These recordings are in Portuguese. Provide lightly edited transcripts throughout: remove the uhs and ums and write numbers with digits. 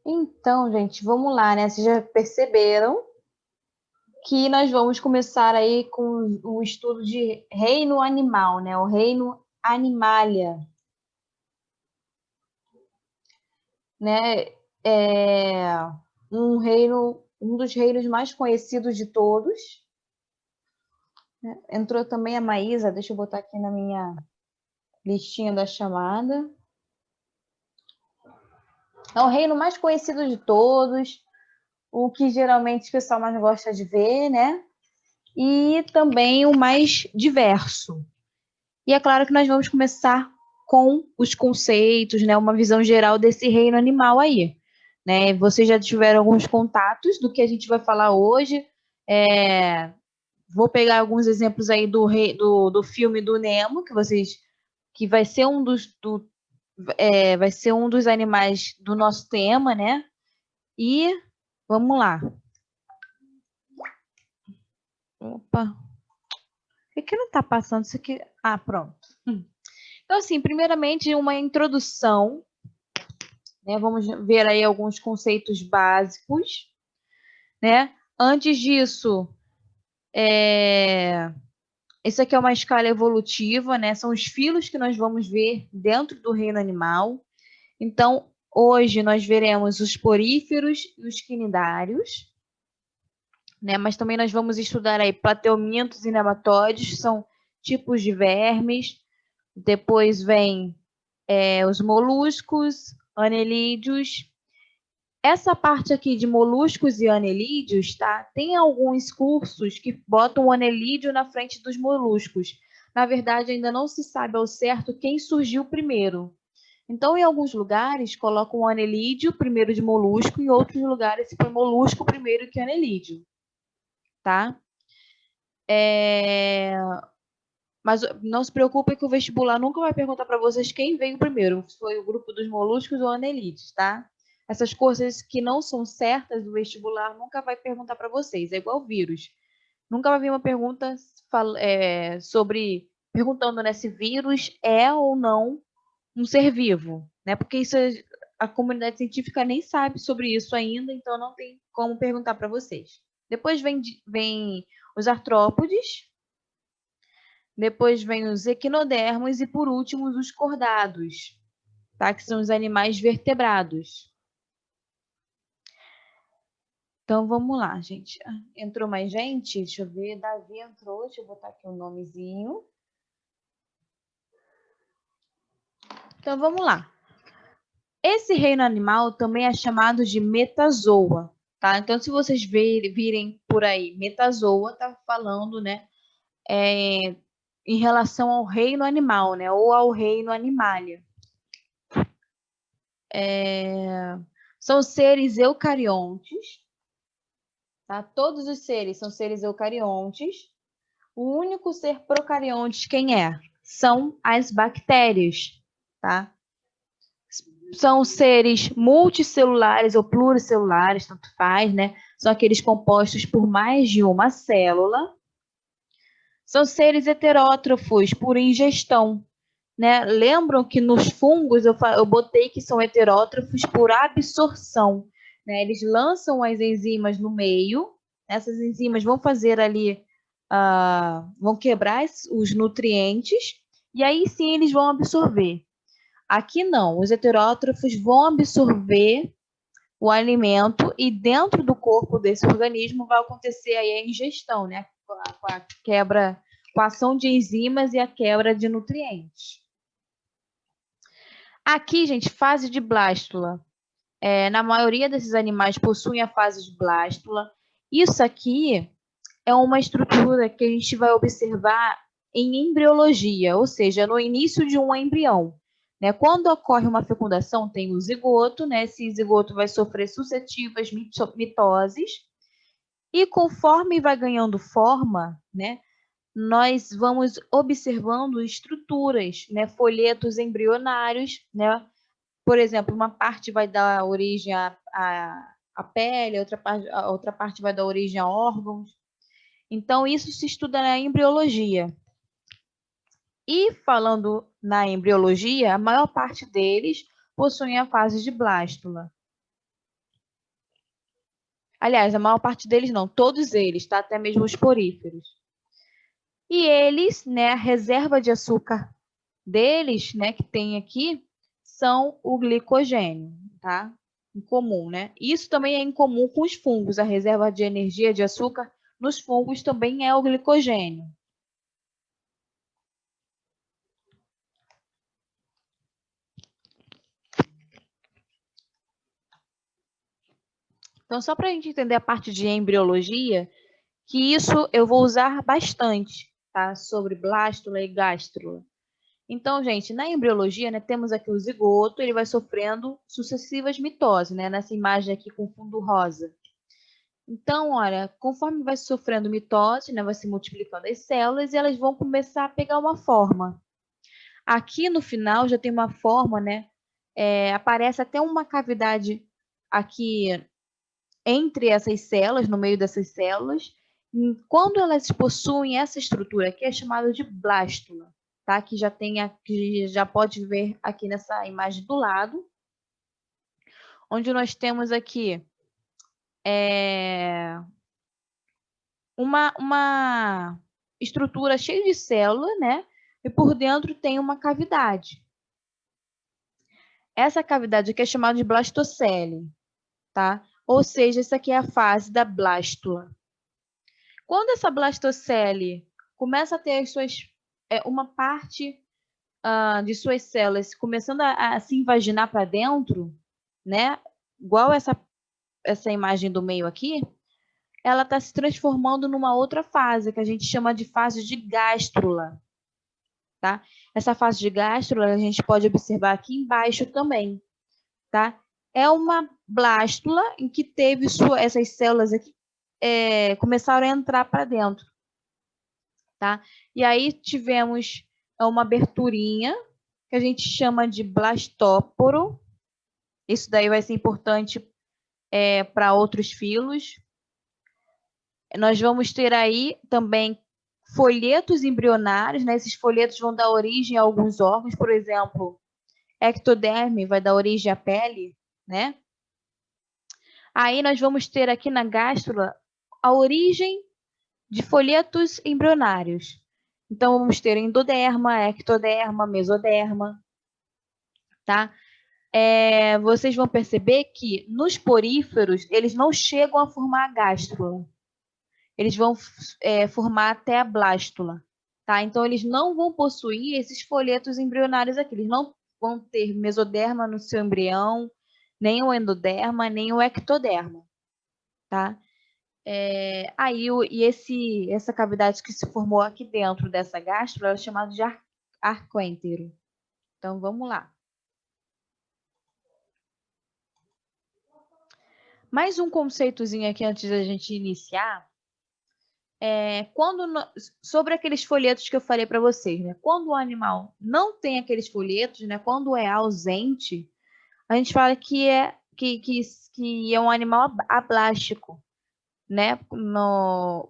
Então, gente, vamos lá, né? Vocês já perceberam que nós vamos começar aí com o estudo de reino animal, né? O reino Animalia, né? É um dos reinos mais conhecidos de todos. Entrou também a Maísa, deixa eu botar aqui na minha listinha da chamada. É o reino mais conhecido de todos, o que geralmente o pessoal mais gosta de ver, né? E também o mais diverso. E é claro que nós vamos começar com os conceitos, né? Uma visão geral desse reino animal aí. Né? Vocês já tiveram alguns contatos do que a gente vai falar hoje. Vou pegar alguns exemplos aí do filme do Nemo, que vai ser vai ser um dos animais do nosso tema, né? E vamos lá. Opa, por que não está passando isso aqui? Ah, pronto. Então, assim, primeiramente, uma introdução, né? Vamos ver aí alguns conceitos básicos, né? Antes disso, isso aqui é uma escala evolutiva, né? São os filos que nós vamos ver dentro do reino animal. Então, hoje nós veremos os poríferos e os quinidários, né? Mas também nós vamos estudar aí plateumintos e nematóides, são tipos de vermes. Depois vem os moluscos, anelídeos. Essa parte aqui de moluscos e anelídeos, tá? Tem alguns cursos que botam o anelídeo na frente dos moluscos. Na verdade, ainda não se sabe ao certo quem surgiu primeiro. Então, em alguns lugares, colocam o anelídeo primeiro de molusco, em outros lugares se põe molusco primeiro que anelídeo, tá? Mas não se preocupe que o vestibular nunca vai perguntar para vocês quem veio primeiro, se foi o grupo dos moluscos ou anelídeos, tá? Essas coisas que não são certas do vestibular nunca vai perguntar para vocês, é igual vírus. Nunca vai vir uma pergunta perguntando, né, se vírus é ou não um ser vivo, né? Porque a comunidade científica nem sabe sobre isso ainda, então não tem como perguntar para vocês. Depois vem os artrópodes, depois vem os equinodermos e, por último, os cordados, tá? Que são os animais vertebrados. Então, vamos lá, gente. Entrou mais gente? Deixa eu ver. Davi entrou. Deixa eu botar aqui o nomezinho. Então, vamos lá. Esse reino animal também é chamado de metazoa, tá? Então, se vocês virem por aí, metazoa tá falando, né, em relação ao reino animal, né, ou ao reino animalia. São seres eucariontes, tá? Todos os seres são seres eucariontes. O único ser procarionte, quem é? São as bactérias, tá? São seres multicelulares ou pluricelulares, tanto faz, né? São aqueles compostos por mais de uma célula. São seres heterótrofos por ingestão, né? Lembram que nos fungos eu botei que são heterótrofos por absorção, né? Eles lançam as enzimas no meio, essas enzimas vão fazer ali, vão quebrar os nutrientes, e aí sim eles vão absorver. Aqui não, os heterótrofos vão absorver o alimento e dentro do corpo desse organismo vai acontecer aí a ingestão, né? Com a quebra, com a ação de enzimas e a quebra de nutrientes. Aqui, gente, fase de blástula. Na maioria desses animais possuem a fase de blástula. Isso aqui é uma estrutura que a gente vai observar em embriologia, ou seja, no início de um embrião. Né? Quando ocorre uma fecundação, tem o zigoto, né? Esse zigoto vai sofrer sucessivas mitoses, e conforme vai ganhando forma, né, nós vamos observando estruturas, né, folhetos embrionários, né? Por exemplo, uma parte vai dar origem à pele, a outra parte vai dar origem a órgãos. Então, isso se estuda na embriologia. E falando na embriologia, a maior parte deles possuem a fase de blástula. Aliás, a maior parte deles não, todos eles, tá? Até mesmo os poríferos. E eles, né, a reserva de açúcar deles, né, que tem aqui, são o glicogênio, tá? Em comum, né? Isso também é em comum com os fungos. A reserva de energia de açúcar nos fungos também é o glicogênio. Então, só para a gente entender a parte de embriologia, que isso eu vou usar bastante, tá? Sobre blástula e gástrula. Então, gente, na embriologia, né, temos aqui o zigoto, ele vai sofrendo sucessivas mitoses, né? Nessa imagem aqui com fundo rosa. Então, olha, conforme vai sofrendo mitose, né, vai se multiplicando as células e elas vão começar a pegar uma forma. Aqui no final já tem uma forma, né? Aparece até uma cavidade aqui entre essas células, no meio dessas células. E quando elas possuem essa estrutura aqui, é chamada de blástula, tá? Que já tem aqui, já pode ver aqui nessa imagem do lado, onde nós temos aqui uma estrutura cheia de célula, né? E por dentro tem uma cavidade. Essa cavidade aqui é chamada de blastocele, tá? Ou seja, essa aqui é a fase da blástula. Quando essa blastocele começa a ter as suas, uma parte de suas células começando a se invaginar para dentro, né? Igual essa imagem do meio aqui, ela está se transformando numa outra fase, que a gente chama de fase de gástrula, tá? Essa fase de gástrula a gente pode observar aqui embaixo também, tá? É uma blástula em que teve essas células aqui começaram a entrar para dentro, tá? E aí tivemos uma aberturinha que a gente chama de blastóporo. Isso daí vai ser importante para outros filos. Nós vamos ter aí também folhetos embrionários, né? Esses folhetos vão dar origem a alguns órgãos, por exemplo, ectoderme vai dar origem à pele, né? Aí nós vamos ter aqui na gástrula a origem de folhetos embrionários. Então, vamos ter endoderma, ectoderma, mesoderma, tá? Vocês vão perceber que nos poríferos, eles não chegam a formar a gástrula. Eles vão formar até a blástula, tá? Então, eles não vão possuir esses folhetos embrionários aqui. Eles não vão ter mesoderma no seu embrião, nem o endoderma, nem o ectoderma, tá? Essa cavidade que se formou aqui dentro dessa gástrula é chamada de arco-entero. Então, vamos lá. Mais um conceitozinho aqui antes da gente iniciar. Sobre aqueles folhetos que eu falei para vocês, né? Quando o animal não tem aqueles folhetos, né? Quando é ausente, a gente fala que é um animal ablástico, né?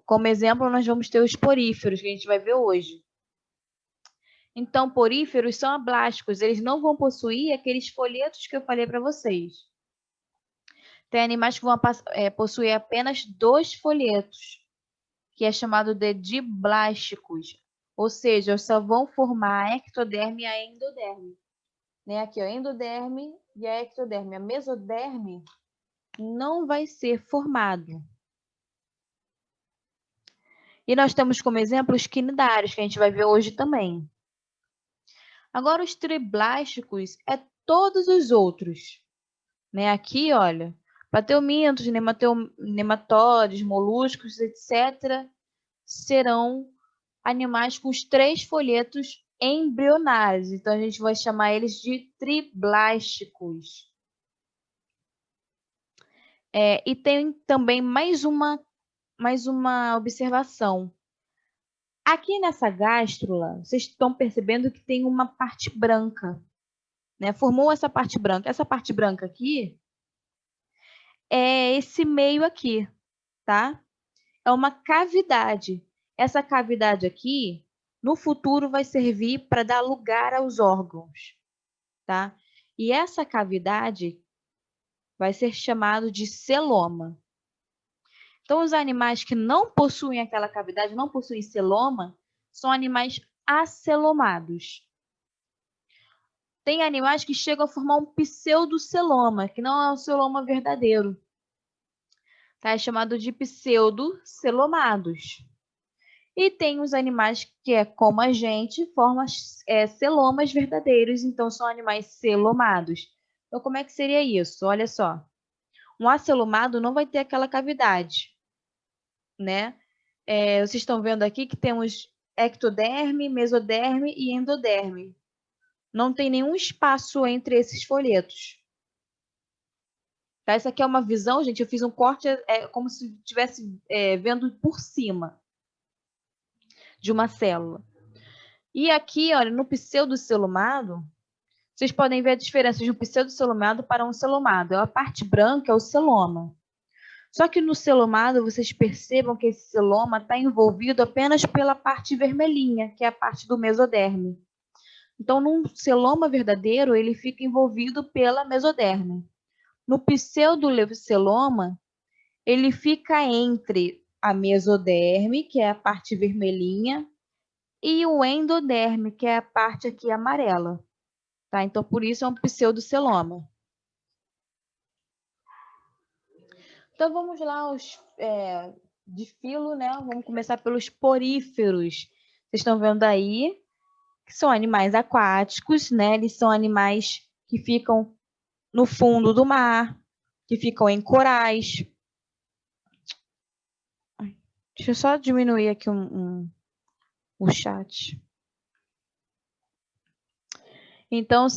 Como exemplo, nós vamos ter os poríferos, que a gente vai ver hoje. Então, poríferos são ablásticos, eles não vão possuir aqueles folhetos que eu falei para vocês. Tem animais que vão possuir apenas 2 folhetos, que é chamado de diblásticos, ou seja, só vão formar a ectoderme e a endoderme. Né? Aqui, ó, endoderme e a ectoderme. A mesoderme não vai ser formado. E nós temos como exemplo os quinidários, que a gente vai ver hoje também. Agora, os triblásticos é todos os outros. Né? Aqui, olha, plateumintos, nematóides, moluscos, etc., serão animais com os 3 folhetos embrionários. Então, a gente vai chamar eles de triblásticos. E tem também mais uma observação. Aqui nessa gástrula, vocês estão percebendo que tem uma parte branca, né? Formou essa parte branca. Essa parte branca aqui é esse meio aqui, tá? É uma cavidade. Essa cavidade aqui, no futuro, vai servir para dar lugar aos órgãos, tá? E essa cavidade vai ser chamado de celoma. Então, os animais que não possuem aquela cavidade, não possuem celoma, são animais acelomados. Tem animais que chegam a formar um pseudoceloma, que não é um celoma verdadeiro. Tá? É chamado de pseudocelomados. E tem os animais que é como a gente, formam celomas verdadeiros, então são animais celomados. Então, como é que seria isso? Olha só. Um acelomado não vai ter aquela cavidade, né? Vocês estão vendo aqui que temos ectoderme, mesoderme e endoderme. Não tem nenhum espaço entre esses folhetos. Tá? Essa aqui é uma visão, gente, eu fiz um corte como se estivesse vendo por cima de uma célula. E aqui, olha, no pseudocelomado, vocês podem ver a diferença de um pseudocelomado para um celomado. A parte branca é o celoma. Só que no celomado, vocês percebam que esse celoma está envolvido apenas pela parte vermelhinha, que é a parte do mesoderme. Então, num celoma verdadeiro, ele fica envolvido pela mesoderme. No pseudoceloma, ele fica entre a mesoderme, que é a parte vermelhinha, e o endoderme, que é a parte aqui amarela. Tá? Então, por isso é um pseudoceloma. Então, vamos lá de filo, né? Vamos começar pelos poríferos. Vocês estão vendo aí que são animais aquáticos, né? Eles são animais que ficam no fundo do mar, que ficam em corais. Deixa eu só diminuir aqui o chat. Então,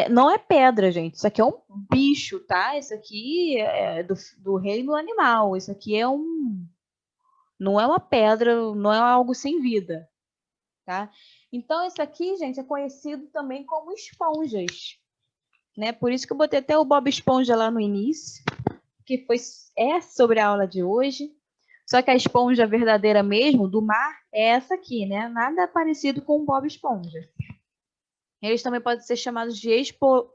não é pedra, gente. Isso aqui é um bicho, tá? Isso aqui é do reino animal. Isso aqui não é uma pedra, não é algo sem vida, tá? Então, isso aqui, gente, é conhecido também como esponjas, né? Por isso que eu botei até o Bob Esponja lá no início, que é sobre a aula de hoje. Só que a esponja verdadeira mesmo, do mar, é essa aqui, né? Nada parecido com o Bob Esponja. Eles também podem ser chamados de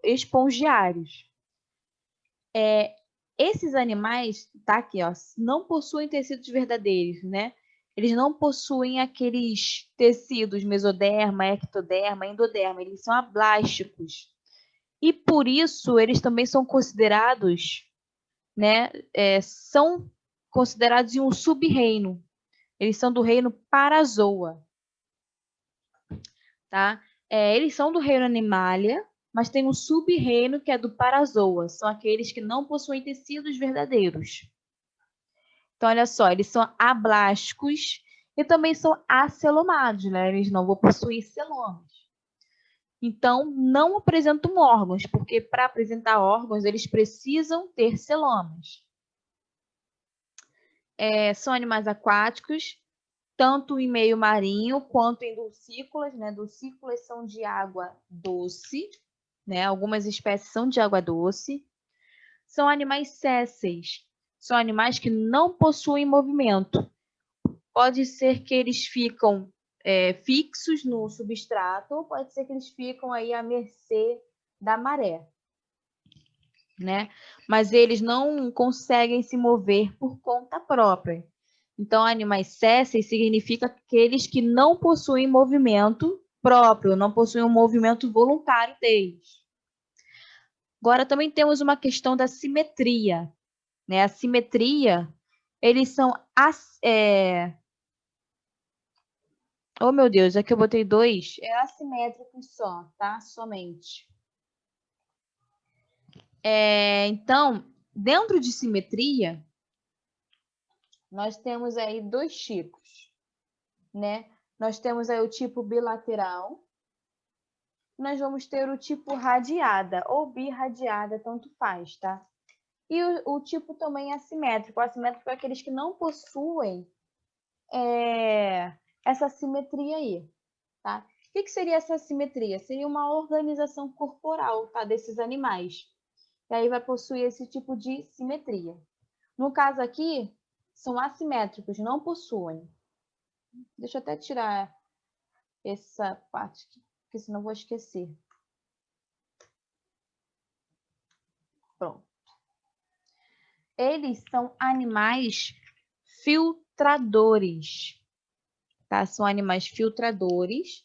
espongiários. Esses animais, tá aqui, ó, não possuem tecidos verdadeiros, né? Eles não possuem aqueles tecidos mesoderma, ectoderma, endoderma. Eles são ablásticos. E por isso eles também são considerados, né? São considerados em um sub-reino. Eles são do reino Parazoa, tá? Eles são do reino Animalia, mas tem um sub-reino que é do Parazoa. São aqueles que não possuem tecidos verdadeiros. Então, olha só, eles são ablásticos e também são acelomados, né? Eles não vão possuir celomas. Então, não apresentam órgãos, porque para apresentar órgãos, eles precisam ter celomas. São animais aquáticos, tanto em meio marinho quanto em dulcícolas, né? Dulcícolas são de água doce, né? Algumas espécies são de água doce. São animais sésseis, são animais que não possuem movimento. Pode ser que eles ficam fixos no substrato, ou pode ser que eles ficam aí à mercê da maré, né? Mas eles não conseguem se mover por conta própria. Então, animais sésseis significa aqueles que não possuem movimento próprio, não possuem um movimento voluntário deles. Agora, também temos uma questão da simetria, né? A simetria, eles são oh, meu Deus, aqui eu botei dois. É assimétricos só, tá? Somente. Então, dentro de simetria, nós temos aí dois tipos, né? Nós temos aí o tipo bilateral. Nós vamos ter o tipo radiada ou birradiada, tanto faz, tá? E o tipo também assimétrico. O assimétrico é aqueles que não possuem essa simetria aí, tá? O que seria essa simetria? Seria uma organização corporal, tá? Desses animais. E aí vai possuir esse tipo de simetria. No caso aqui, são assimétricos, não possuem. Deixa eu até tirar essa parte, porque senão eu vou esquecer. Pronto. eles são animais filtradores, tá? São animais filtradores.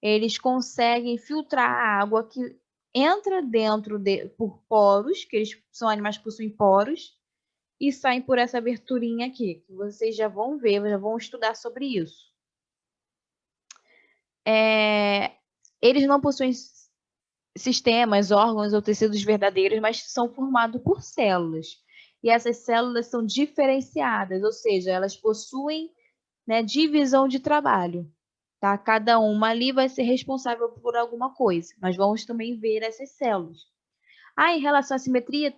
Eles conseguem filtrar a água que entra dentro por poros, que eles são animais que possuem poros, e saem por essa aberturinha aqui, que vocês já vão ver, já vão estudar sobre isso. Eles não possuem sistemas, órgãos ou tecidos verdadeiros, mas são formados por células. E essas células são diferenciadas, ou seja, elas possuem, né, divisão de trabalho. Tá? Cada uma ali vai ser responsável por alguma coisa. Nós vamos também ver essas células. Em relação à simetria,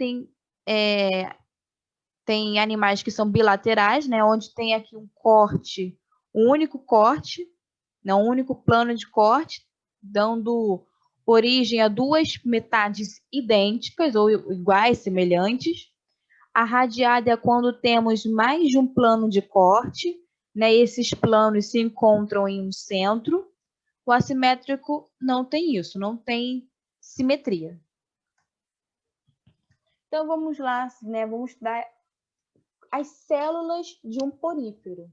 tem animais que são bilaterais, né, onde tem aqui um corte, um único corte, né, um único plano de corte, dando origem a duas metades idênticas ou iguais, semelhantes. A radiada é quando temos mais de um plano de corte, né? Esses planos se encontram em um centro. O assimétrico não tem isso, não tem simetria. Então vamos lá, né? Vamos estudar as células de um porífero.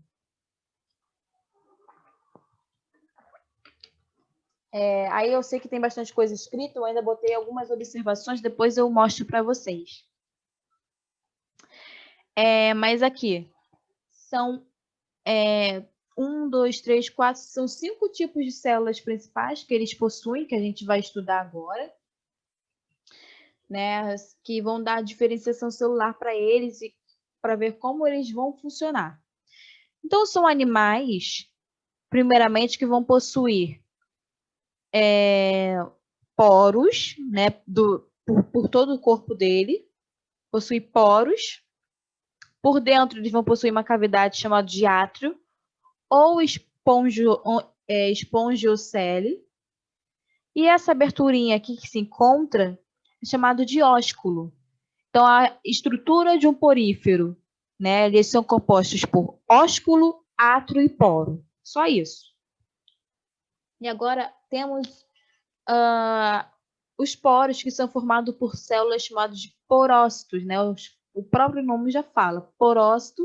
Aí eu sei que tem bastante coisa escrita, eu ainda botei algumas observações, depois eu mostro para vocês. Mas aqui são 1, 2, 3, 4, são 5 tipos de células principais que eles possuem, que a gente vai estudar agora, né? Que vão dar a diferenciação celular para eles e para ver como eles vão funcionar. Então, são animais, primeiramente, que vão possuir poros, né? Por todo o corpo dele, possui poros. Por dentro, eles vão possuir uma cavidade chamada de átrio ou espongiocele. E essa aberturinha aqui que se encontra é chamado de ósculo. Então, a estrutura de um porífero, né? Eles são compostos por ósculo, átrio e poro. Só isso. E agora temos os poros, que são formados por células chamadas de porócitos, né? O próprio nome já fala, porócito,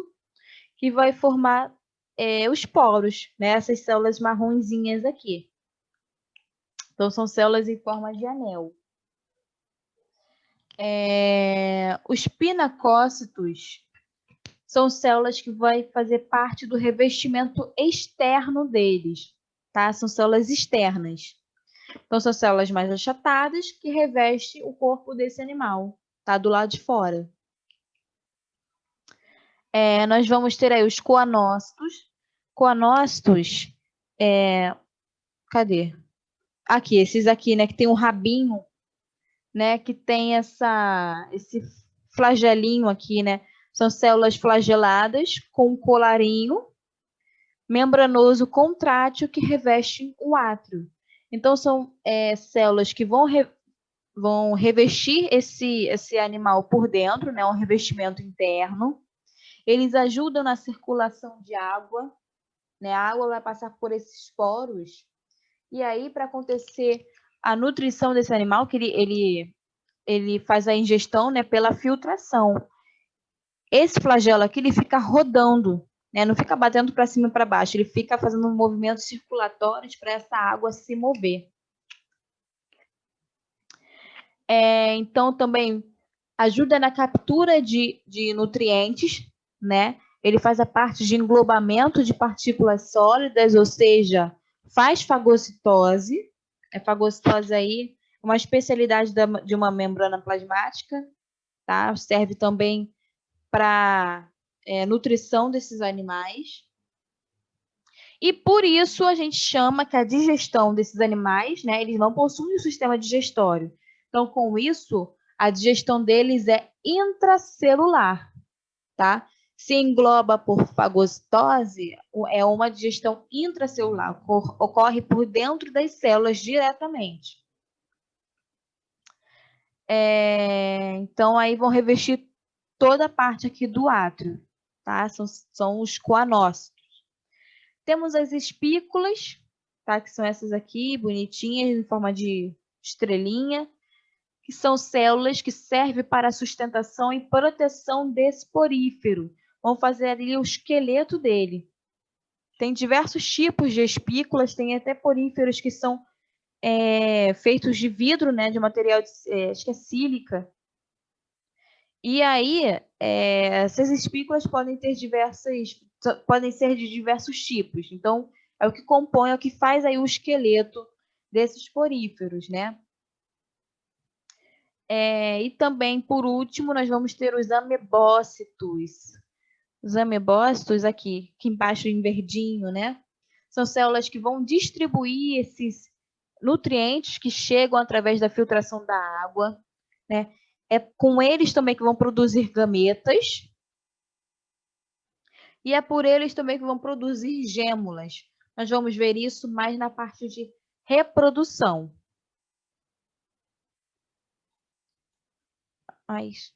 que vai formar os poros, né? Essas células marronzinhas aqui. Então, são células em forma de anel. Os pinacócitos são células que vão fazer parte do revestimento externo deles, tá? São células externas. Então, são células mais achatadas que revestem o corpo desse animal, tá? Do lado de fora. Nós vamos ter aí os coanócitos. Coanócitos, cadê? Aqui, esses aqui, né? Que tem um rabinho, né? Que tem esse flagelinho aqui, né? São células flageladas com um colarinho membranoso contrátil que revestem o átrio. Então, são células que vão revestir esse animal por dentro, né? Um revestimento interno. Eles ajudam na circulação de água, né? A água vai passar por esses poros. E aí, para acontecer a nutrição desse animal, que ele faz a ingestão, né, pela filtração. Esse flagelo aqui, ele fica rodando, né, não fica batendo para cima e para baixo, ele fica fazendo movimentos circulatórios para essa água se mover. Então, também ajuda na captura de nutrientes, né? Ele faz a parte de englobamento de partículas sólidas, ou seja, faz fagocitose. Fagocitose aí é uma especialidade de uma membrana plasmática, tá? Serve também para nutrição desses animais. E por isso a gente chama que a digestão desses animais, né, eles não possuem um sistema digestório. Então, com isso, a digestão deles é intracelular, tá? Se engloba por fagocitose, é uma digestão intracelular, ocorre por dentro das células diretamente. Então, aí vão revestir toda a parte aqui do átrio, tá? São os coanócitos. Temos as espículas, tá? Que são essas aqui, bonitinhas, em forma de estrelinha, que são células que servem para a sustentação e proteção desse porífero. Vão fazer ali o esqueleto dele. Tem diversos tipos de espículas, tem até poríferos que são feitos de vidro, né, de material, acho que é sílica. E aí, essas espículas podem ser de diversos tipos. Então, é o que compõe, é o que faz aí o esqueleto desses poríferos, né? E também, por último, nós vamos ter os amebócitos. Os amebócitos aqui embaixo em verdinho, né? São células que vão distribuir esses nutrientes que chegam através da filtração da água, né? É com eles também que vão produzir gametas. E é por eles também que vão produzir gêmulas. Nós vamos ver isso mais na parte de reprodução. Mas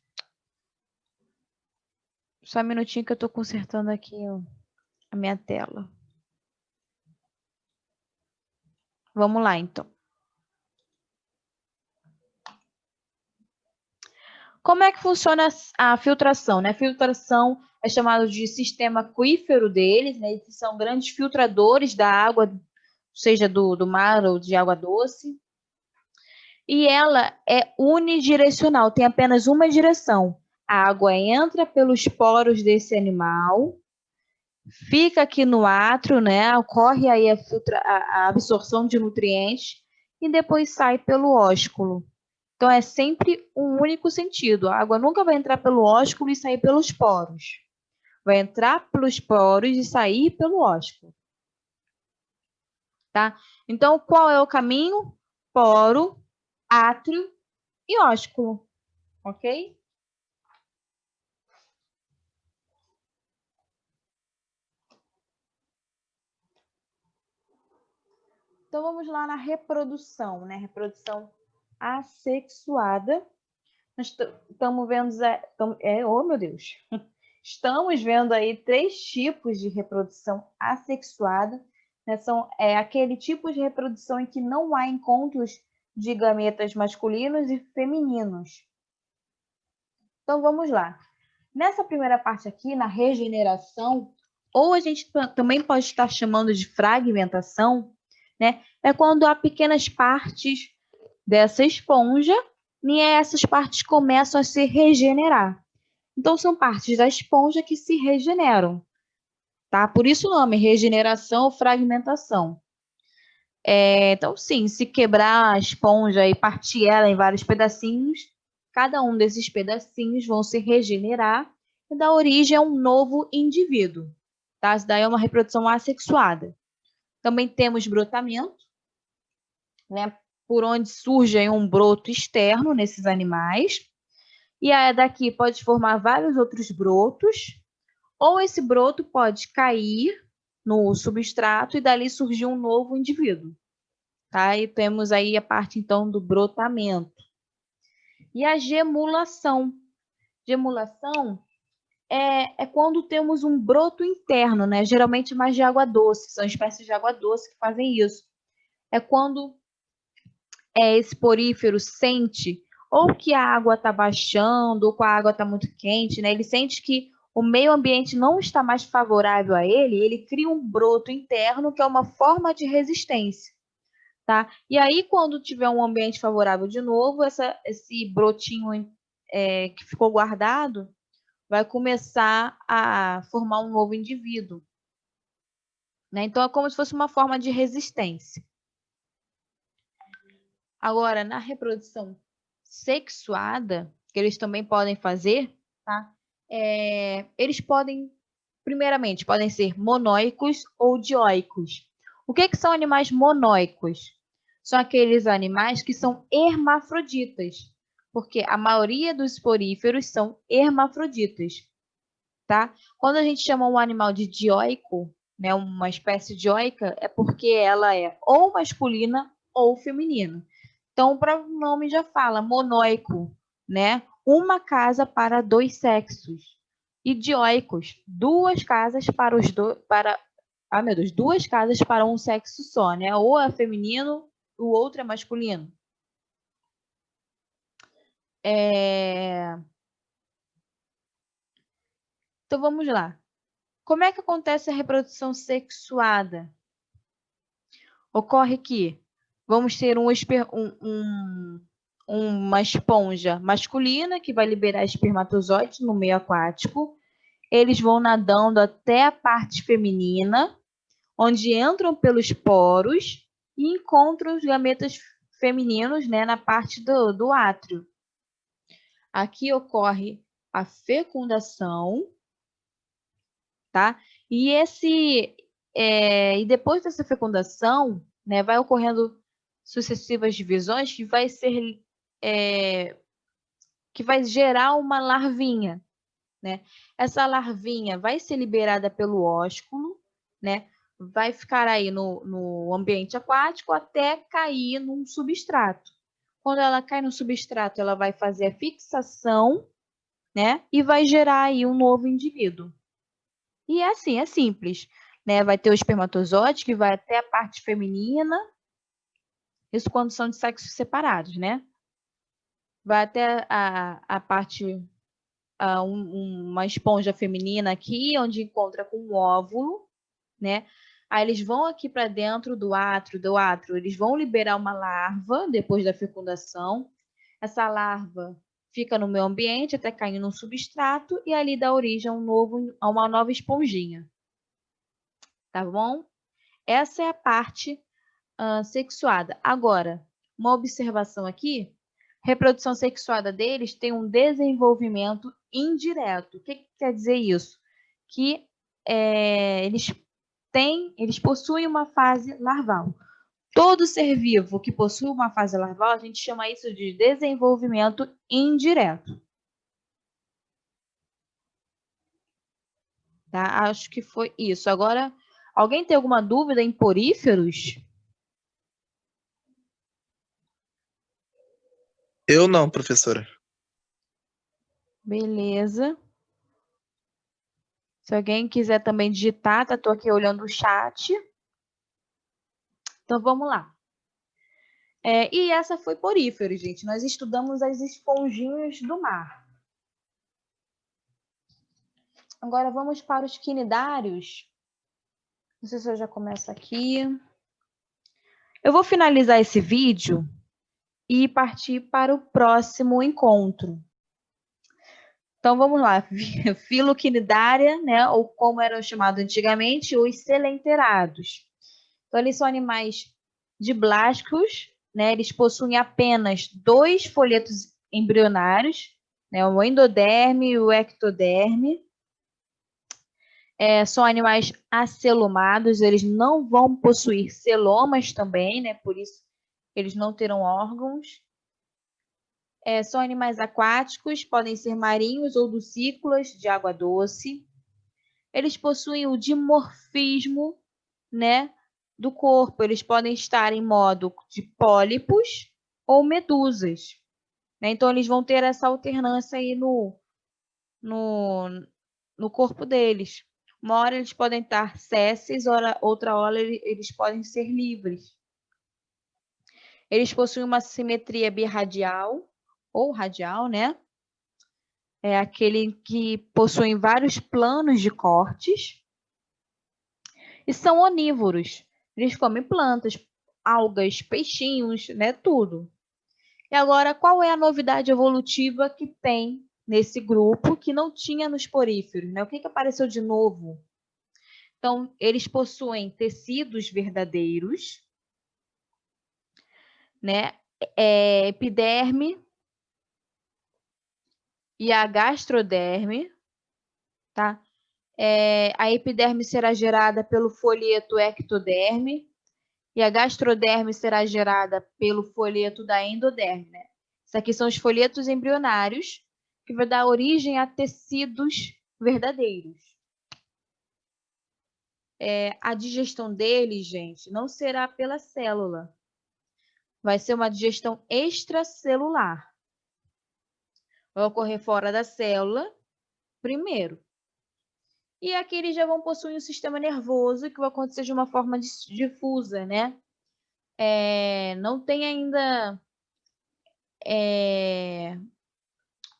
só um minutinho que eu estou consertando aqui a minha tela. Vamos lá, então. Como é que funciona a filtração, né? A filtração é chamado de sistema aquífero deles, né? Eles são grandes filtradores da água, seja do mar ou de água doce. E ela é unidirecional, tem apenas uma direção. A água entra pelos poros desse animal, fica aqui no átrio, né? Ocorre aí a absorção de nutrientes e depois sai pelo ósculo. Então, é sempre um único sentido. A água nunca vai entrar pelo ósculo e sair pelos poros. Vai entrar pelos poros e sair pelo ósculo. Tá? Então, qual é o caminho? Poro, átrio e ósculo. Ok? Então, vamos lá na reprodução, né? Reprodução assexuada. Nós estamos vendo... oh, meu Deus! Estamos vendo aí 3 tipos de reprodução assexuada. Né? São aquele tipo de reprodução em que não há encontros de gametas masculinos e femininos. Então, vamos lá. Nessa primeira parte aqui, na regeneração, ou a gente também pode estar chamando de fragmentação, né? É quando há pequenas partes dessa esponja e essas partes começam a se regenerar. Então, são partes da esponja que se regeneram, tá? Por isso o nome, regeneração ou fragmentação. Então, sim, se quebrar a esponja e partir ela em vários pedacinhos, cada um desses pedacinhos vão se regenerar e dar origem a um novo indivíduo, tá? Isso daí é uma reprodução assexuada. Também temos brotamento, né? Por onde surge aí um broto externo nesses animais. E aí daqui pode formar vários outros brotos, ou esse broto pode cair no substrato e dali surgir um novo indivíduo. Tá? E temos aí a parte, então, do brotamento. E a gemulação. Gemulação é quando temos um broto interno, né? Geralmente mais de água doce, são espécies de água doce que fazem isso. É quando esse porífero sente ou que a água está baixando, ou que a água está muito quente, né? Ele sente que o meio ambiente não está mais favorável a ele, ele cria um broto interno que é uma forma de resistência, tá? E aí, quando tiver um ambiente favorável de novo, esse brotinho que ficou guardado vai começar a formar um novo indivíduo, né? Então, é como se fosse uma forma de resistência. Agora, na reprodução sexuada, que eles também podem fazer, tá? Eles primeiramente, podem ser monóicos ou dioicos. O que são animais monóicos? São aqueles animais que são hermafroditas, porque a maioria dos poríferos são hermafroditas, tá? Quando a gente chama um animal de dioico, né, uma espécie dioica, é porque ela é ou masculina ou feminina. Então, o próprio nome já fala, monóico, né? Uma casa para 2 sexos. E dioicos, 2 casas para os dois, ah, meu Deus, 2 casas para um sexo só, né? Ou é feminino, o outro é masculino. Então, vamos lá. Como é que acontece a reprodução sexuada? Ocorre que vamos ter uma esponja masculina que vai liberar espermatozoides no meio aquático. Eles vão nadando até a parte feminina, onde entram pelos poros e encontram os gametas femininos, né, na parte do átrio. Aqui ocorre a fecundação, tá? E depois dessa fecundação, né, vai ocorrendo sucessivas divisões que vai gerar uma larvinha, né? Essa larvinha vai ser liberada pelo ósculo, né? Vai ficar aí no ambiente aquático até cair num substrato. Quando ela cai no substrato, ela vai fazer a fixação, né? E vai gerar aí um novo indivíduo. E é assim, é simples, né? Vai ter o espermatozoide que vai até a parte feminina, isso quando são de sexos separados, né? Vai até a parte, uma esponja feminina aqui, onde encontra com um óvulo, né? Aí eles vão aqui para dentro do átrio, eles vão liberar uma larva depois da fecundação. Essa larva fica no meio ambiente até cair num substrato e ali dá origem a uma nova esponjinha. Tá bom? Essa é a parte sexuada. Agora, uma observação aqui, reprodução sexuada deles tem um desenvolvimento indireto. O que quer dizer isso? Que eles possuem uma fase larval. Todo ser vivo que possui uma fase larval, a gente chama isso de desenvolvimento indireto. Tá? Acho que foi isso. Agora, alguém tem alguma dúvida em poríferos? Eu não, professora. Beleza. Se alguém quiser também digitar, tá? Tô aqui olhando o chat. Então, vamos lá. E essa foi porífero, gente. Nós estudamos as esponjinhas do mar. Agora, vamos para os quinidários. Não sei se eu já começo aqui. Eu vou finalizar esse vídeo e partir para o próximo encontro. Então, vamos lá. Filoquinidária, né? Ou como eram chamados antigamente, os selenterados. Então, eles são animais diblásticos, né? Eles possuem apenas 2 folhetos embrionários, né? O endoderme e o ectoderme. São animais acelomados, eles não vão possuir celomas também, né? Por isso eles não terão órgãos. São animais aquáticos, podem ser marinhos ou ducícolas de água doce. Eles possuem o dimorfismo, né, do corpo. Eles podem estar em modo de pólipos ou medusas, né? Então, eles vão ter essa alternância aí no corpo deles. Uma hora eles podem estar sésseis, outra hora eles podem ser livres. Eles possuem uma simetria birradial ou radial, né? É aquele que possui vários planos de cortes. E são onívoros. Eles comem plantas, algas, peixinhos, né? Tudo. E agora, qual é a novidade evolutiva que tem nesse grupo que não tinha nos poríferos, né? O que apareceu de novo? Então, eles possuem tecidos verdadeiros, né? Epiderme e a gastroderme, tá? A epiderme será gerada pelo folheto ectoderme e a gastroderme será gerada pelo folheto da endoderme, né? Isso aqui são os folhetos embrionários que vai dar origem a tecidos verdadeiros. A digestão deles, gente, não será pela célula. Vai ser uma digestão extracelular. Vai ocorrer fora da célula, primeiro. E aqui eles já vão possuir um sistema nervoso que vai acontecer de uma forma difusa, né? Não tem ainda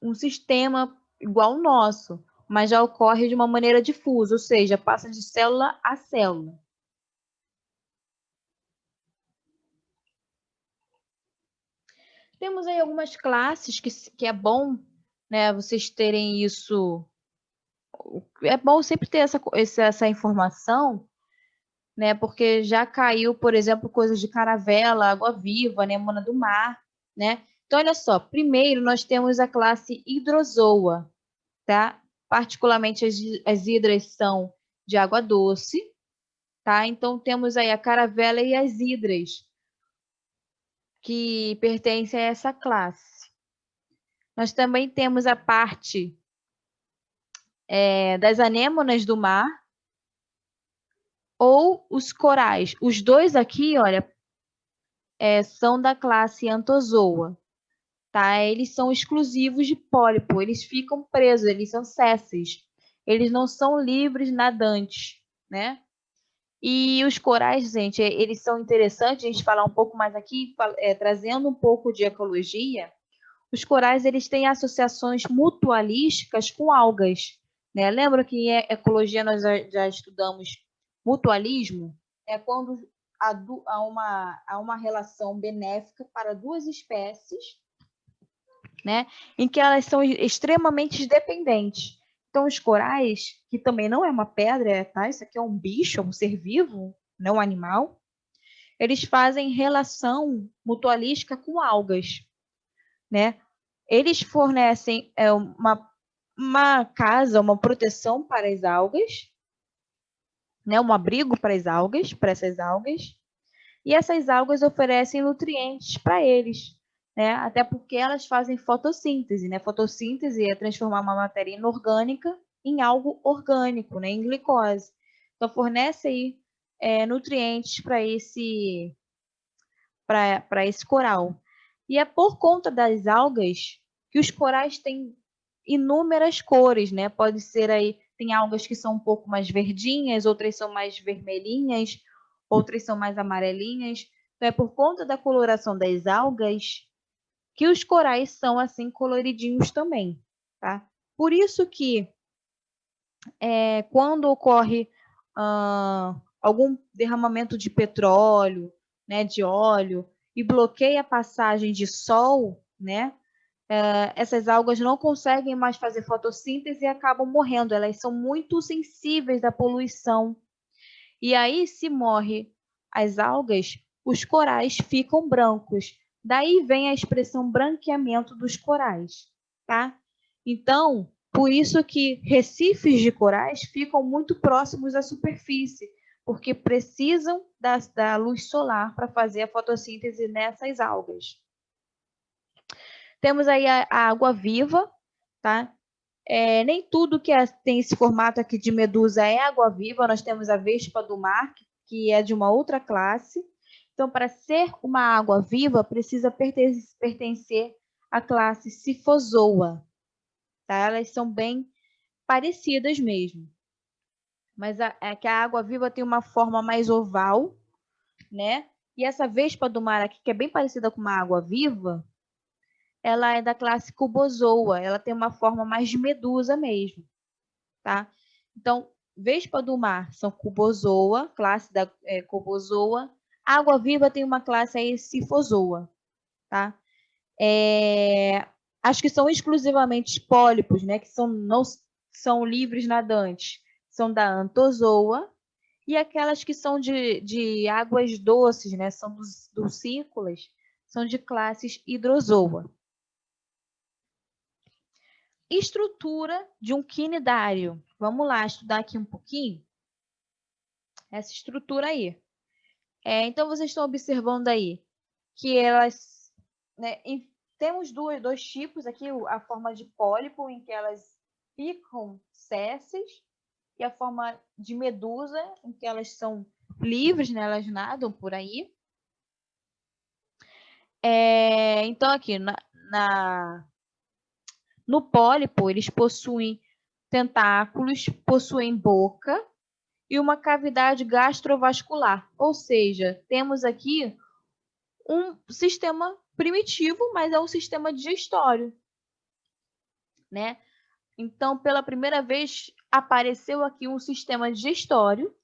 um sistema igual ao nosso, mas já ocorre de uma maneira difusa, ou seja, passa de célula a célula. Temos aí algumas classes que é bom, né, vocês terem isso. É bom sempre ter essa informação, né, porque já caiu, por exemplo, coisas de caravela, água-viva, anemona do mar, né? Então, olha só, primeiro nós temos a classe hidrozoa, tá? Particularmente as hidras são de água doce, tá? Então, temos aí a caravela e as hidras, que pertencem a essa classe. Nós também temos a parte das anêmonas do mar ou os corais. Os dois aqui, olha, são da classe Anthozoa, tá? Eles são exclusivos de pólipo, eles ficam presos, eles são sésseis. Eles não são livres nadantes, né? E os corais, gente, eles são interessantes a gente falar um pouco mais aqui, trazendo um pouco de ecologia. Os corais, eles têm associações mutualísticas com algas, né? Lembra que em ecologia nós já estudamos mutualismo? É quando há uma relação benéfica para duas espécies, né? Em que elas são extremamente dependentes. Então, os corais, que também não é uma pedra, tá? Isso aqui é um bicho, é um ser vivo, não um animal. Eles fazem relação mutualística com algas, né? Eles fornecem uma casa, uma proteção para as algas, né? Um abrigo para as algas, para essas algas. E essas algas oferecem nutrientes para eles, né? Até porque elas fazem fotossíntese, né? Fotossíntese é transformar uma matéria inorgânica em algo orgânico, né? Em glicose. Então, fornece aí nutrientes para esse coral. E é por conta das algas que os corais têm inúmeras cores, né? Pode ser aí, tem algas que são um pouco mais verdinhas, outras são mais vermelhinhas, outras são mais amarelinhas. Então, é por conta da coloração das algas que os corais são assim coloridinhos também, tá? Por isso que quando ocorre algum derramamento de petróleo, né, de óleo, e bloqueia a passagem de sol, né, essas algas não conseguem mais fazer fotossíntese e acabam morrendo. Elas são muito sensíveis à poluição. E aí, se morre as algas, os corais ficam brancos. Daí vem a expressão branqueamento dos corais, tá? Então, por isso que recifes de corais ficam muito próximos à superfície, porque precisam da luz solar para fazer a fotossíntese nessas algas. Temos aí a água viva, tá? Nem tudo que tem esse formato aqui de medusa é água viva. Nós temos a vespa do mar, que é de uma outra classe. Então, para ser uma água viva, precisa pertencer à classe Siphozoa. Tá? Elas são bem parecidas mesmo. Mas que a água viva tem uma forma mais oval, né? E essa vespa do mar aqui, que é bem parecida com uma água viva, ela é da classe Cubozoa, ela tem uma forma mais de medusa mesmo, tá? Então, vespa do mar são Cubozoa, classe da Cubozoa. Água-viva tem uma classe aí Siphozoa, tá? As que são exclusivamente pólipos, né, que não são livres nadantes, são da Anthozoa, e aquelas que são de águas doces, né, são dos círculos, são de classes Hidrozoa. Estrutura de um quinidário. Vamos lá estudar aqui um pouquinho essa estrutura aí. Então, vocês estão observando aí que elas, né, temos dois tipos aqui, a forma de pólipo, em que elas ficam sésseis, e a forma de medusa, em que elas são livres, né, elas nadam por aí. Então, aqui, no pólipo, eles possuem tentáculos, possuem boca e uma cavidade gastrovascular. Ou seja, temos aqui um sistema primitivo, mas é um sistema digestório. né? Então, pela primeira vez, apareceu aqui um sistema digestório,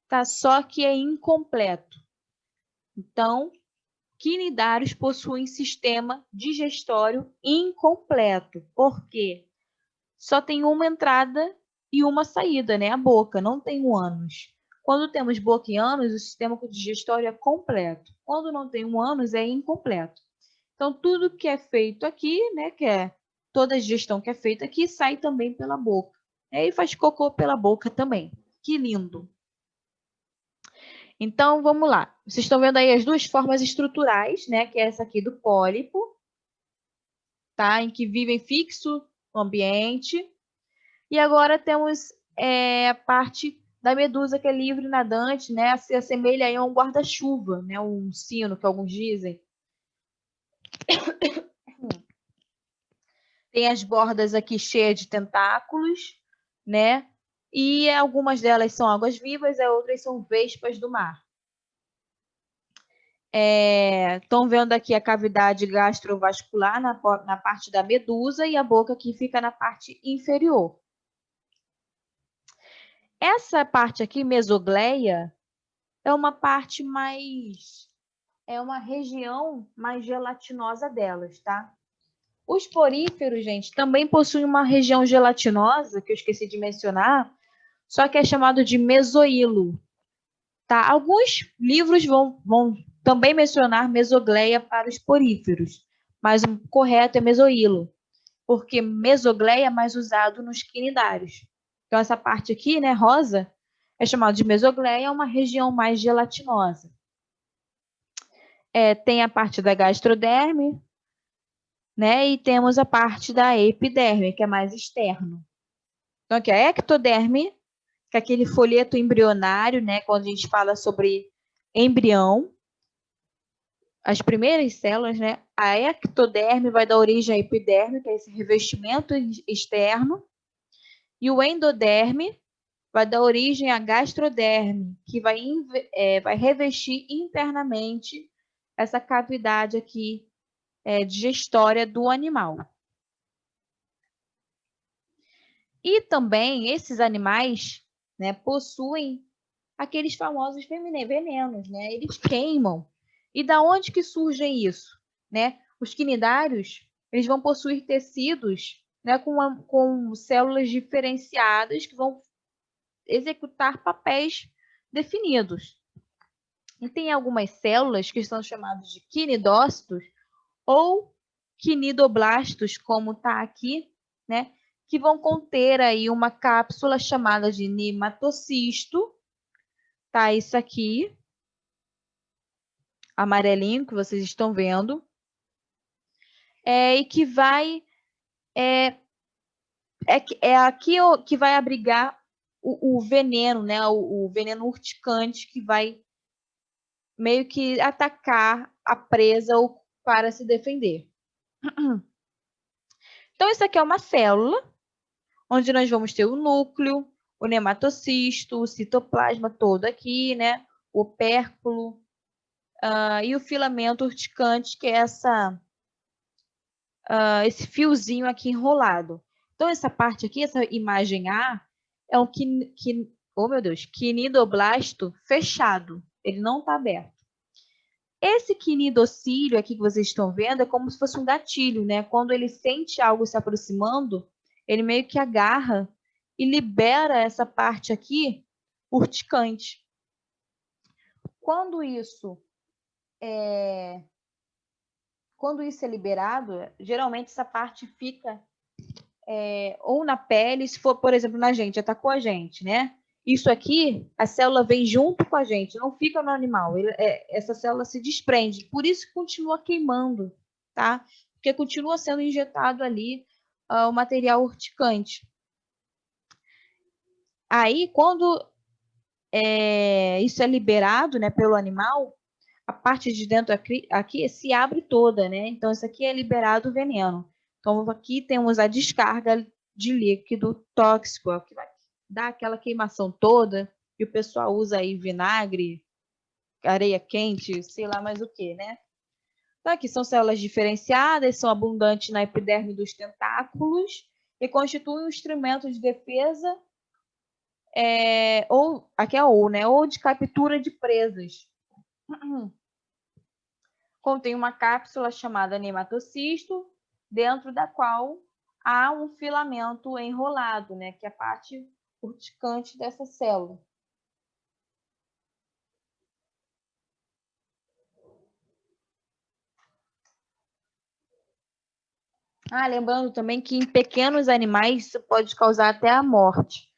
tá? Só que é incompleto. Então, quinidários possuem sistema digestório incompleto. Por quê? Só tem uma entrada e uma saída, né? A boca, não tem um ânus. Quando temos boca e ânus, o sistema digestório é completo. Quando não tem um ânus, é incompleto. Então, tudo que é feito aqui, né, toda a digestão que é feita aqui, sai também pela boca. E aí faz cocô pela boca também. Que lindo! Então, vamos lá. Vocês estão vendo aí as duas formas estruturais, né, que é essa aqui do pólipo, tá, em que vivem fixo no ambiente. E agora temos a parte da medusa, que é livre nadante, né, se assemelha aí a um guarda-chuva, né, um sino, que alguns dizem. Tem as bordas aqui cheias de tentáculos, né? E algumas delas são águas-vivas, e outras são vespas do mar. Estão vendo aqui a cavidade gastrovascular na parte da medusa e a boca que fica na parte inferior. Essa parte aqui, mesogleia, é uma parte mais... é uma região mais gelatinosa delas, tá? Os poríferos, gente, também possuem uma região gelatinosa, que eu esqueci de mencionar, só que é chamado de mesoílo. Tá? Alguns livros vão também mencionar mesogleia para os poríferos, mas o correto é mesoílo, porque mesogleia é mais usado nos quinidários. Então, essa parte aqui, né, rosa, é chamada de mesogleia, é uma região mais gelatinosa. Tem a parte da gastroderme, né, e temos a parte da epiderme, que é mais externo. Então, aqui a ectoderme, que é aquele folheto embrionário, né, quando a gente fala sobre embrião, as primeiras células, né, a ectoderme vai dar origem à epiderme, que é esse revestimento externo, e o endoderme vai dar origem à gastroderme, que vai revestir internamente essa cavidade aqui digestória do animal. E também esses animais, né, possuem aqueles famosos venenos, né? Eles queimam. E da onde que surgem isso, né? Os quinidários, eles vão possuir tecidos, né, com células diferenciadas que vão executar papéis definidos. E tem algumas células que são chamadas de quinidócitos ou quinidoblastos, como está aqui, né? Que vão conter aí uma cápsula chamada de nematocisto, tá? Isso aqui, amarelinho, que vocês estão vendo, e que vai aqui que vai abrigar o veneno, né? O veneno urticante que vai meio que atacar a presa ou para se defender. Então, isso aqui é uma célula, onde nós vamos ter o núcleo, o nematocisto, o citoplasma todo aqui, né? O opérculo, e o filamento urticante, que é esse fiozinho aqui enrolado. Então, essa parte aqui, essa imagem A, é um quinidoblasto fechado. Ele não está aberto. Esse quinidocílio aqui que vocês estão vendo é como se fosse um gatilho, né? Quando ele sente algo se aproximando, ele meio que agarra e libera essa parte aqui urticante. Quando isso é liberado, geralmente essa parte fica ou na pele, se for, por exemplo, na gente, atacou a gente, né? Isso aqui, a célula vem junto com a gente, não fica no animal. Essa célula se desprende, por isso que continua queimando, tá? Porque continua sendo injetado ali o material urticante. Aí, quando isso é liberado, né, pelo animal, a parte de dentro aqui se abre toda, né? Então, isso aqui é liberado o veneno. Então, aqui temos a descarga de líquido tóxico, que vai dar aquela queimação toda, e o pessoal usa aí vinagre, areia quente, sei lá mais o que, né? Então, aqui são células diferenciadas, são abundantes na epiderme dos tentáculos, e constitui um instrumento de defesa ou de captura de presas. Contém uma cápsula chamada nematocisto, dentro da qual há um filamento enrolado, né, que é a parte urticante dessa célula. Lembrando também que em pequenos animais isso pode causar até a morte.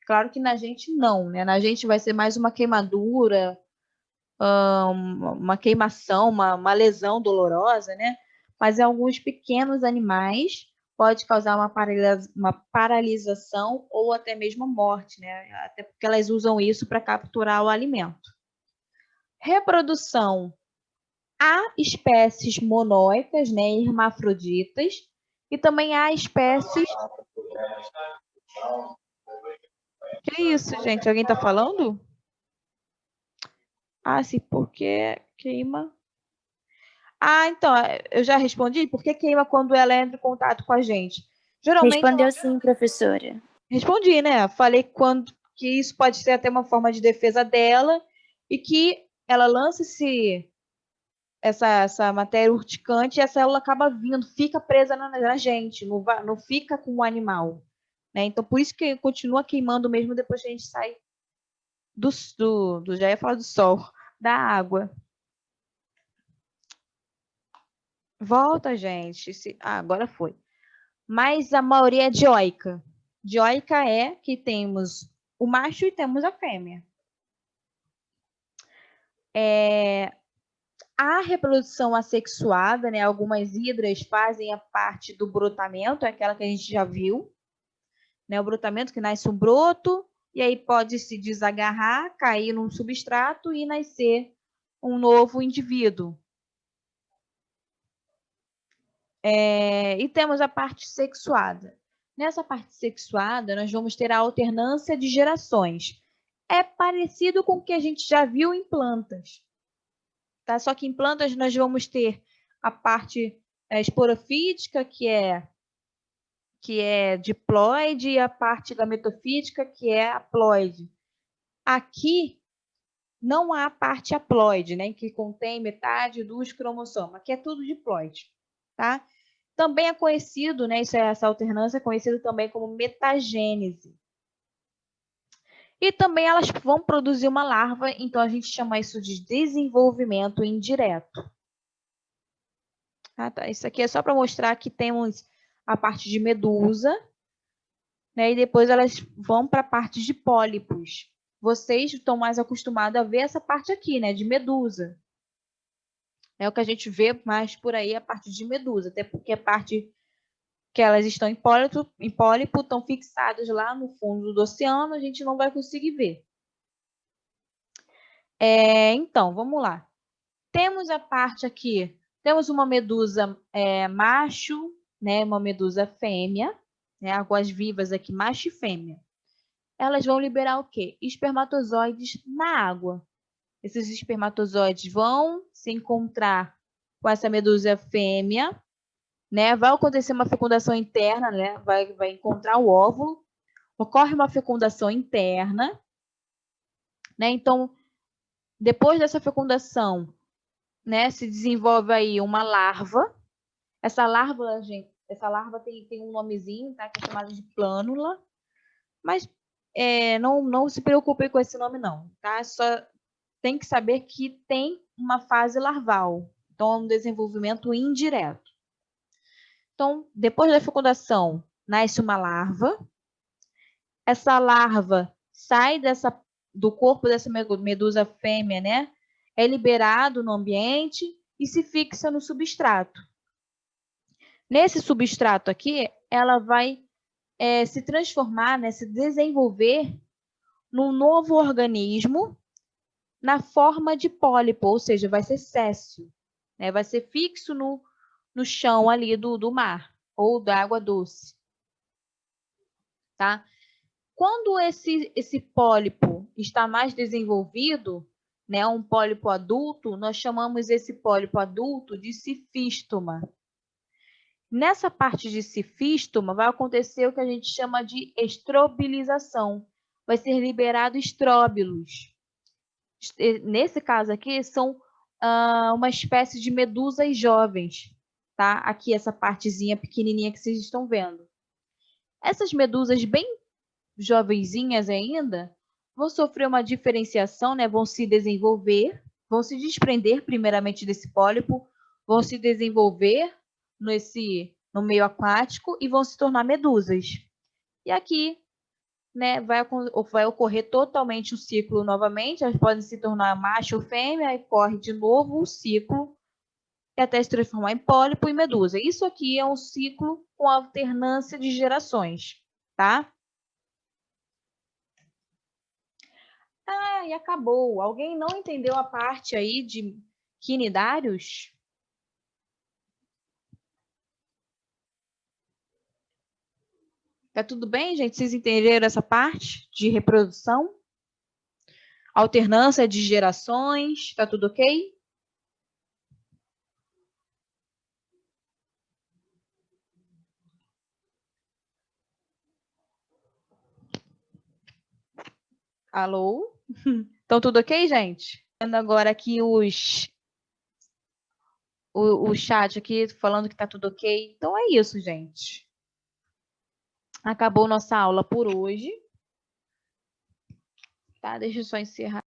Claro que na gente não, né? Na gente vai ser mais uma queimadura, uma queimação, uma lesão dolorosa, né? Mas em alguns pequenos animais pode causar uma paralisação ou até mesmo morte, né? Até porque elas usam isso para capturar o alimento. Reprodução. Há espécies monóicas, né, hermafroditas, e também há espécies... Que isso, gente? Alguém está falando? Sim, porque queima... Então, eu já respondi. Por que queima quando ela entra em contato com a gente? Geralmente respondeu sim, professora. Respondi, né? Falei que isso pode ser até uma forma de defesa dela e que ela lança essa matéria urticante e a célula acaba vindo, fica presa na gente, não fica com o animal. Né? Então, por isso que continua queimando mesmo depois que a gente sai já ia falar do sol, da água. Volta, gente. Agora foi. Mas a maioria é dioica. Dioica é que temos o macho e temos a fêmea. A reprodução assexuada, né? Algumas hidras fazem a parte do brotamento, é aquela que a gente já viu. Né? O brotamento que nasce um broto, e aí pode se desagarrar, cair num substrato e nascer um novo indivíduo. E temos a parte sexuada. Nessa parte sexuada, nós vamos ter a alternância de gerações. É parecido com o que a gente já viu em plantas. Tá? Só que em plantas nós vamos ter a parte esporofítica, que é diploide, e a parte gametofítica, que é haploide. Aqui não há parte haploide, né, que contém metade dos cromossomas. Aqui é tudo diploide. Tá? Também é conhecido, né, essa alternância é conhecido também como metagênese. E também elas vão produzir uma larva, então a gente chama isso de desenvolvimento indireto. Tá? Isso aqui é só para mostrar que temos a parte de medusa, né, e depois elas vão para a parte de pólipos. Vocês estão mais acostumados a ver essa parte aqui, né, de medusa. É o que a gente vê mais por aí, a parte de medusa, até porque a parte que elas estão em pólipo, estão fixadas lá no fundo do oceano, a gente não vai conseguir ver. Então, vamos lá. Temos a parte aqui, temos uma medusa macho, né, uma medusa fêmea, né, águas vivas aqui, macho e fêmea. Elas vão liberar o quê? Espermatozoides na água. Esses espermatozoides vão se encontrar com essa medusa fêmea, né? Vai acontecer uma fecundação interna, né? Vai encontrar o óvulo, ocorre uma fecundação interna, né? Então, depois dessa fecundação, né, se desenvolve aí uma larva. Essa larva, gente, tem um nomezinho, tá? Que é chamado de plânula, mas não se preocupe com esse nome, não, tá? Só tem que saber que tem uma fase larval, então é um desenvolvimento indireto. Então, depois da fecundação, nasce uma larva. Essa larva sai do corpo dessa medusa fêmea, né? É liberado no ambiente e se fixa no substrato. Nesse substrato aqui, ela vai se transformar, né, se desenvolver num novo organismo na forma de pólipo, ou seja, vai ser séssil, né? Vai ser fixo no chão ali do mar ou da água doce. Tá? Quando esse pólipo está mais desenvolvido, né, um pólipo adulto, nós chamamos esse pólipo adulto de cifístoma. Nessa parte de cifístoma, vai acontecer o que a gente chama de estrobilização. Vai ser liberado estróbilos. Nesse caso aqui, são uma espécie de medusas jovens, tá? Aqui, essa partezinha pequenininha que vocês estão vendo. Essas medusas bem jovenzinhas ainda, vão sofrer uma diferenciação, né? Vão se desenvolver, vão se desprender primeiramente desse pólipo, vão se desenvolver no meio aquático e vão se tornar medusas. E aqui, né, vai ocorrer totalmente o ciclo novamente, elas podem se tornar macho ou fêmea, e corre de novo o ciclo até se transformar em pólipo e medusa. Isso aqui é um ciclo com alternância de gerações, tá? E acabou. Alguém não entendeu a parte aí de quinidários? Tá tudo bem, gente? Vocês entenderam essa parte de reprodução? Alternância de gerações, tá tudo ok? Alô? Então tudo ok, gente? Vendo agora aqui o chat aqui falando que tá tudo ok. Então é isso, gente. Acabou nossa aula por hoje. Tá? Deixa eu só encerrar.